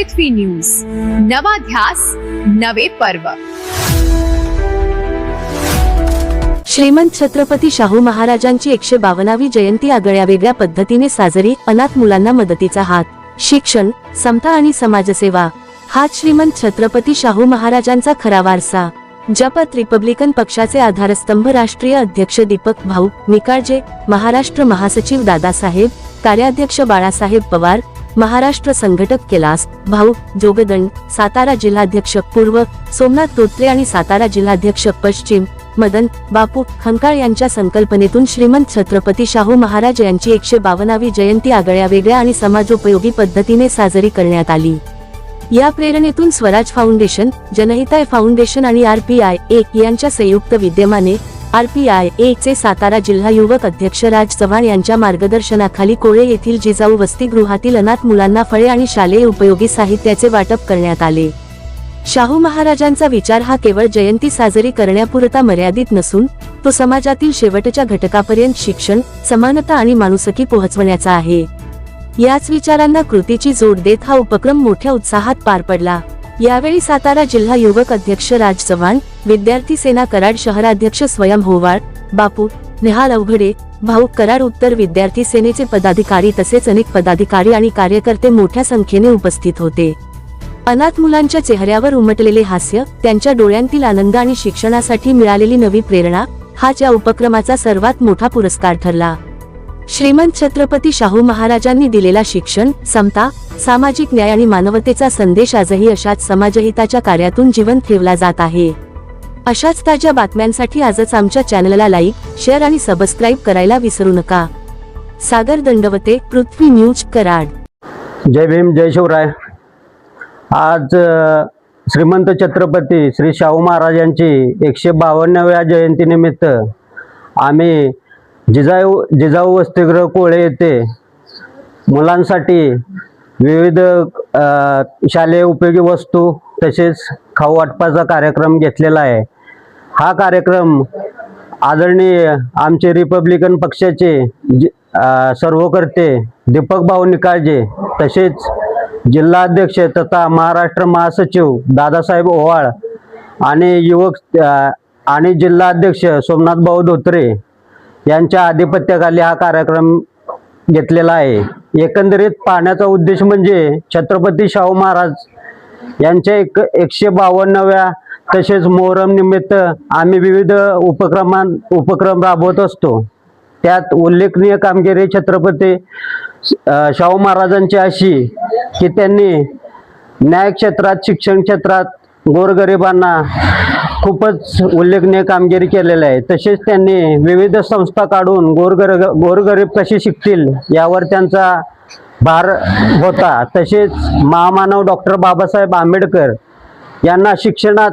पृथ्वी news, नवा ध्यास नवे पर्व। श्रीमंत छत्रपती शाहू महाराजांची 152वी जयंती आगळ्यावेगळ्या पद्धतीने साजरी। अनाथ मुलांना मदतीचा हात, शिक्षण, समता आणि समाजसेवा हाच श्रीमंत छत्रपती शाहू महाराजांचा खरा वारसा। जपत रिपब्लिकन पक्षाचे आधारस्तंभ राष्ट्रीय अध्यक्ष दीपक भाऊ निकाळजे, महाराष्ट्र महासचिव दादासाहेब, कार्याध्यक्ष बाळासाहेब पवार, महाराष्ट्र संघटक कैलास भाऊ जोगदंड, सातारा जिल्हाध्यक्ष पूर्व सोमनाथ तोत्रे आणि सातारा जिल्हाध्यक्ष पश्चिम मदन बापू खंकाळ यांच्या संकल्पनेतून श्रीमंत छत्रपती शाहू महाराज यांची 152वी जयंती आगळ्यावेगळ्या आणि समाजोपयोगी पद्धतीने साजरी करण्यात आली। या प्रेरणेतून स्वराज फाउंडेशन, जनहिताय फाउंडेशन आणि RPI-1 यांच्या संयुक्त विद्यमाने RPI-1 चे सातारा जिल्हा युवक अध्यक्ष राज चव्हाण यांच्या मार्गदर्शनाखाली कोळे येथील जिजाऊ वसतिगृहातील अनाथ मुलांना फळे आणि शालेय उपयोगी साहित्याचे वाटप करण्यात आले। शाहू महाराजांचा विचार हा केवळ जयंती साजरी करण्यापुरता मर्यादित नसून तो समाजातील शेवटच्या घटकापर्यंत शिक्षण, समानता आणि माणुसकी पोहोचवण्याचा आहे। याच विचारांना कृतीची जोड देत हा उपक्रम मोठ्या उत्साहात पार पडला। यावेळी सातारा जिल्हा युवक अध्यक्ष राज चव्हाण, विद्यार्थी सेना कराड शहराध्यक्ष स्वयं होवाळ, बापू नेहाल अवघडे, भाऊ कराड उत्तर विद्यार्थी सेनेचे पदाधिकारी तसेच अनेक पदाधिकारी आणि कार्यकर्ते मोठ्या संख्येने उपस्थित होते। अनाथ मुलांच्या चेहऱ्यावर उमटलेले हास्य, त्यांच्या डोळ्यांतील आनंद आणि शिक्षणासाठी मिळालेली नवी प्रेरणा हाच या उपक्रमाचा सर्वात मोठा पुरस्कार ठरला। श्रीमंत छत्रपती शाहू महाराजांनी दिलेला शिक्षण, समता, सामाजिक न्याय आणि मानवतेचा संदेश आजही अशाच समाजहिताच्या कार्यातून जिवंत ठेवला जात आहे। अशाच ताज्या बातम्यांसाठी आजच आमच्या चॅनलला लाईक, शेअर आणि सबस्क्राईब करायला विसरू नका। सागर दंडवते, पृथ्वी न्यूज, कराड। जय भीम, जय शिवराय। आज श्रीमंत छत्रपती श्री शाहू महाराज यांची 152व्या जयंतीनिमित्त आम्ही जिजाऊ वसतिगृह कोळे येथे मुलांसाठी विविध शालेय उपयोगी वस्तू तसेच खाऊ वाटपाचा कार्यक्रम घेतलेला आहे। हा कार्यक्रम आदरणीय आमचे रिपब्लिकन पक्षाचे सर्वकर्ते दीपक भाऊ निकाळजे तसेच जिल्हाध्यक्ष तथा महाराष्ट्र महासचिव दादासाहेब ओवाळ आणि युवक आणि जिल्हाध्यक्ष सोमनाथ भाऊ धोत्रे यांच्या आधिपत्याखाली हा कार्यक्रम घेतलेला आहे। एकंदरीत पाहण्याचा उद्देश म्हणजे छत्रपती शाहू महाराज यांच्या 152व्या तसेच मोहरम निमित्त आम्ही विविध उपक्रम राबवत असतो। त्यात उल्लेखनीय कामगिरी छत्रपती शाहू महाराजांची अशी की त्यांनी न्याय क्षेत्रात, शिक्षण क्षेत्रात गोरगरिबांना खूपच उल्लेखनीय कामगिरी केलेली आहे। तसेच त्यांनी विविध संस्था काढून गोरगरीब कसे शिकतील यावर त्यांचा भार होता। तसेच महामानव डॉक्टर बाबासाहेब आंबेडकर यांना शिक्षणात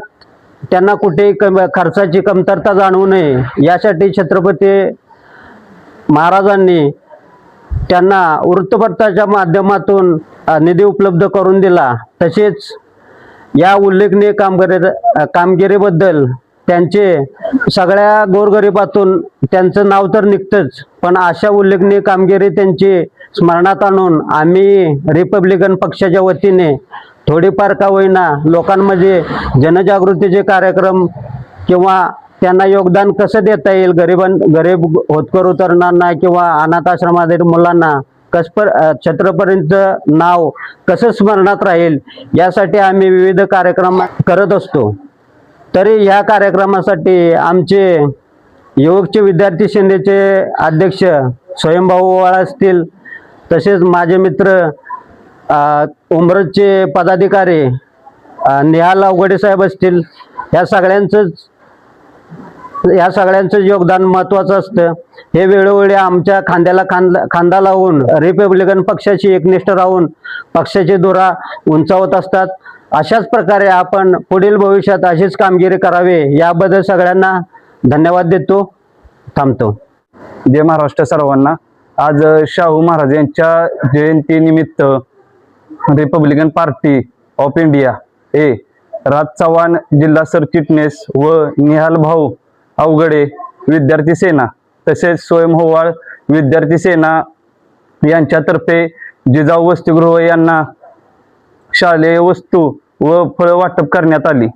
त्यांना कुठेही खर्चाची कमतरता जाणवू नये यासाठी छत्रपती महाराजांनी त्यांना वृत्तपत्राच्या माध्यमातून निधी उपलब्ध करून दिला। तसेच या उल्लेखनीय कामगिरीबद्दल त्यांचे सगळ्या गोरगरिबातून त्यांचं नाव तर निघतंच, पण अशा उल्लेखनीय कामगिरी त्यांची स्मरणात आणून आम्ही रिपब्लिकन पक्षाच्या वतीने थोडीफार का होईना लोकांमध्ये जनजागृतीचे कार्यक्रम किंवा त्यांना योगदान कसं देता येईल, गरीब होतकरू तरुणांना किंवा अनाथ आश्रमातील मुलांना छत्रपर्यंत नाव कसं स्मरणात राहील यासाठी आम्ही विविध कार्यक्रम करत असतो। तरी ह्या कार्यक्रमासाठी आमचे युवकचे विद्यार्थी सेनेचे अध्यक्ष स्वयंभाऊ ओवाळ असतील, तसेच माझे मित्र उमरजचे पदाधिकारी नेहाल अवघडे साहेब असतील, या सगळ्यांचं योगदान महत्त्वाचं असतं। हे वेळोवेळी आमच्या खांद्याला खांदा लावून रिपब्लिकन पक्षाची एकनिष्ठ राहून पक्षाची धुरा उंचावत असतात। अशाच प्रकारे आपण पुढील भविष्यात अशीच कामगिरी करावी याबद्दल सगळ्यांना धन्यवाद देतो। थांबतो। जय महाराष्ट्र सर्वांना। आज शाहू महाराज यांच्या जयंतीनिमित्त रिपब्लिकन पार्टी ऑफ इंडिया राज चव्हाण जिल्हा सरचिटणीस व निहाल भाऊ अवघडे विद्यार्थी सेना तसेच स्वयं होवाळ विद्यार्थी सेना यांच्यातर्फे जिजाऊ वसतिगृह यांना शालेय वस्तू व फळं वाटप करण्यात आली.